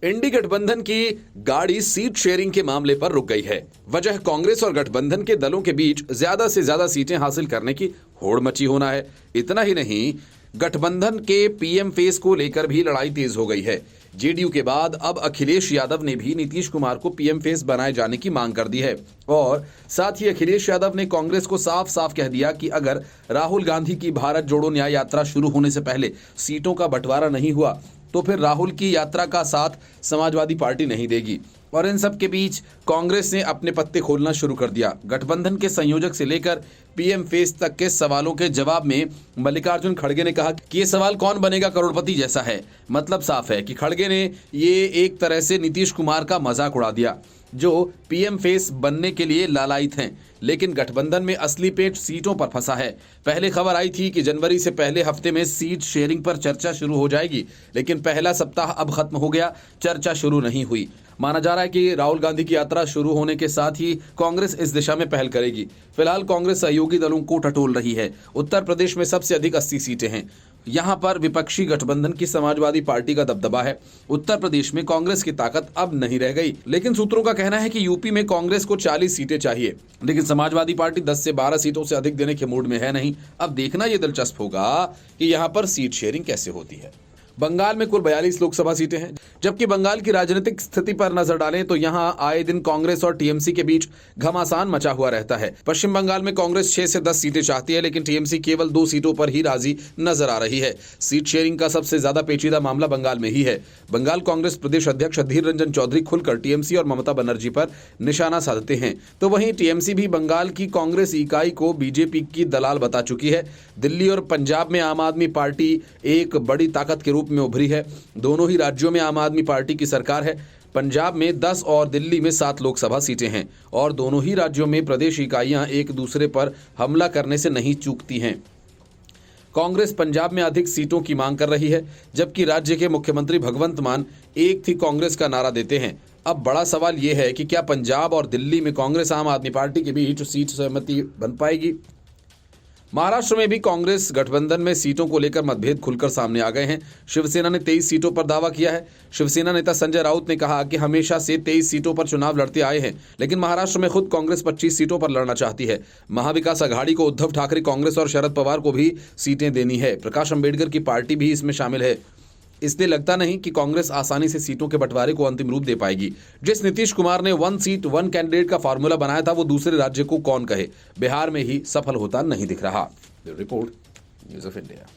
इंडी गठबंधन की गाड़ी सीट शेयरिंग के मामले पर रुक गई है। वजह कांग्रेस और गठबंधन के दलों के बीच ज्यादा से ज्यादा सीटें हासिल करने की होड़ मची होना है। इतना ही नहीं, गठबंधन के पीएम फेस को लेकर भी लड़ाई तेज हो गई है। जेडीयू के बाद अब अखिलेश यादव ने भी नीतीश कुमार को पीएम फेस बनाए जाने की मांग कर दी है और साथ ही अखिलेश यादव ने कांग्रेस को साफ साफ कह दिया कि अगर राहुल गांधी की भारत जोड़ो न्याय यात्रा शुरू होने से पहले सीटों का बंटवारा नहीं हुआ तो फिर राहुल की यात्रा का साथ समाजवादी पार्टी नहीं देगी। और इन सब के बीच कांग्रेस ने अपने पत्ते खोलना शुरू कर दिया। गठबंधन के संयोजक से लेकर पीएम फेस तक के सवालों के जवाब में मल्लिकार्जुन खड़गे ने कहा कि ये सवाल कौन बनेगा करोड़पति जैसा है। मतलब साफ है कि खड़गे ने ये एक तरह से नीतीश कुमार का मजाक उड़ा दिया जो पीएम फेस बनने के लिए लालायित हैं, लेकिन गठबंधन में असली पेट सीटों पर फंसा है। पहले खबर आई थी कि जनवरी से पहले हफ्ते में सीट शेयरिंग पर चर्चा शुरू हो जाएगी, लेकिन पहला सप्ताह अब खत्म हो गया, चर्चा शुरू नहीं हुई। माना जा रहा है कि राहुल गांधी की यात्रा शुरू होने के साथ ही कांग्रेस इस दिशा में पहल करेगी। फिलहाल कांग्रेस सहयोगी दलों को टटोल रही है। उत्तर प्रदेश में सबसे अधिक 80 सीटें हैं। यहां पर विपक्षी गठबंधन की समाजवादी पार्टी का दबदबा है। उत्तर प्रदेश में कांग्रेस की ताकत अब नहीं रह गई, लेकिन सूत्रों का कहना है कि यूपी में कांग्रेस को 40 सीटें चाहिए, लेकिन समाजवादी पार्टी 10 से 12 सीटों से अधिक देने के मूड में है नहीं। अब देखना यह दिलचस्प होगा कि यहां पर सीट शेयरिंग कैसे होती है। बंगाल में कुल 42 लोकसभा सीटें हैं। जबकि बंगाल की राजनीतिक स्थिति पर नजर डालें तो यहां आए दिन कांग्रेस और टीएमसी के बीच घमासान मचा हुआ रहता है। पश्चिम बंगाल में कांग्रेस 6 से 10 सीटें चाहती है, लेकिन टीएमसी केवल 2 सीटों पर ही राजी नजर आ रही है। सीट शेयरिंग का सबसे ज्यादा पेचीदा मामला बंगाल में ही है। बंगाल कांग्रेस प्रदेश अध्यक्ष अधीर रंजन चौधरी खुलकर टीएमसी और ममता बनर्जी पर निशाना साधते हैं, तो वहीं टीएमसी भी बंगाल की कांग्रेस इकाई को बीजेपी की दलाल बता चुकी है। दिल्ली और पंजाब में आम आदमी पार्टी एक बड़ी ताकत के रूप में उभरी है। दोनों ही राज्यों में आम आदमी पार्टी की सरकार है। पंजाब में 10 और दिल्ली में 7 लोकसभा सीटें हैं और दोनों ही राज्यों में प्रदेश इकाइयां एक दूसरे पर हमला करने से नहीं चूकती हैं। कांग्रेस पंजाब में अधिक सीटों की मांग कर रही है, जबकि राज्य के मुख्यमंत्री भगवंत मान एक थी कांग्रेस का नारा देते हैं। अब बड़ा सवाल यह है कि क्या पंजाब और दिल्ली में कांग्रेस आम आदमी पार्टी के बीच सीट सहमति बन पाएगी। महाराष्ट्र में भी कांग्रेस गठबंधन में सीटों को लेकर मतभेद खुलकर सामने आ गए हैं। शिवसेना ने 23 सीटों पर दावा किया है। शिवसेना नेता संजय राउत ने कहा कि हमेशा से 23 सीटों पर चुनाव लड़ते आए हैं, लेकिन महाराष्ट्र में खुद कांग्रेस 25 सीटों पर लड़ना चाहती है। महाविकास आघाड़ी को उद्धव ठाकरे कांग्रेस और शरद पवार को भी सीटें देनी है। प्रकाश अंबेडकर की पार्टी भी इसमें शामिल है। इसलिए लगता नहीं कि कांग्रेस आसानी से सीटों के बंटवारे को अंतिम रूप दे पाएगी। जिस नीतीश कुमार ने 1 सीट 1 कैंडिडेट का फार्मूला बनाया था, वो दूसरे राज्य को कौन कहे। बिहार में ही सफल होता नहीं दिख रहा। Report news of India.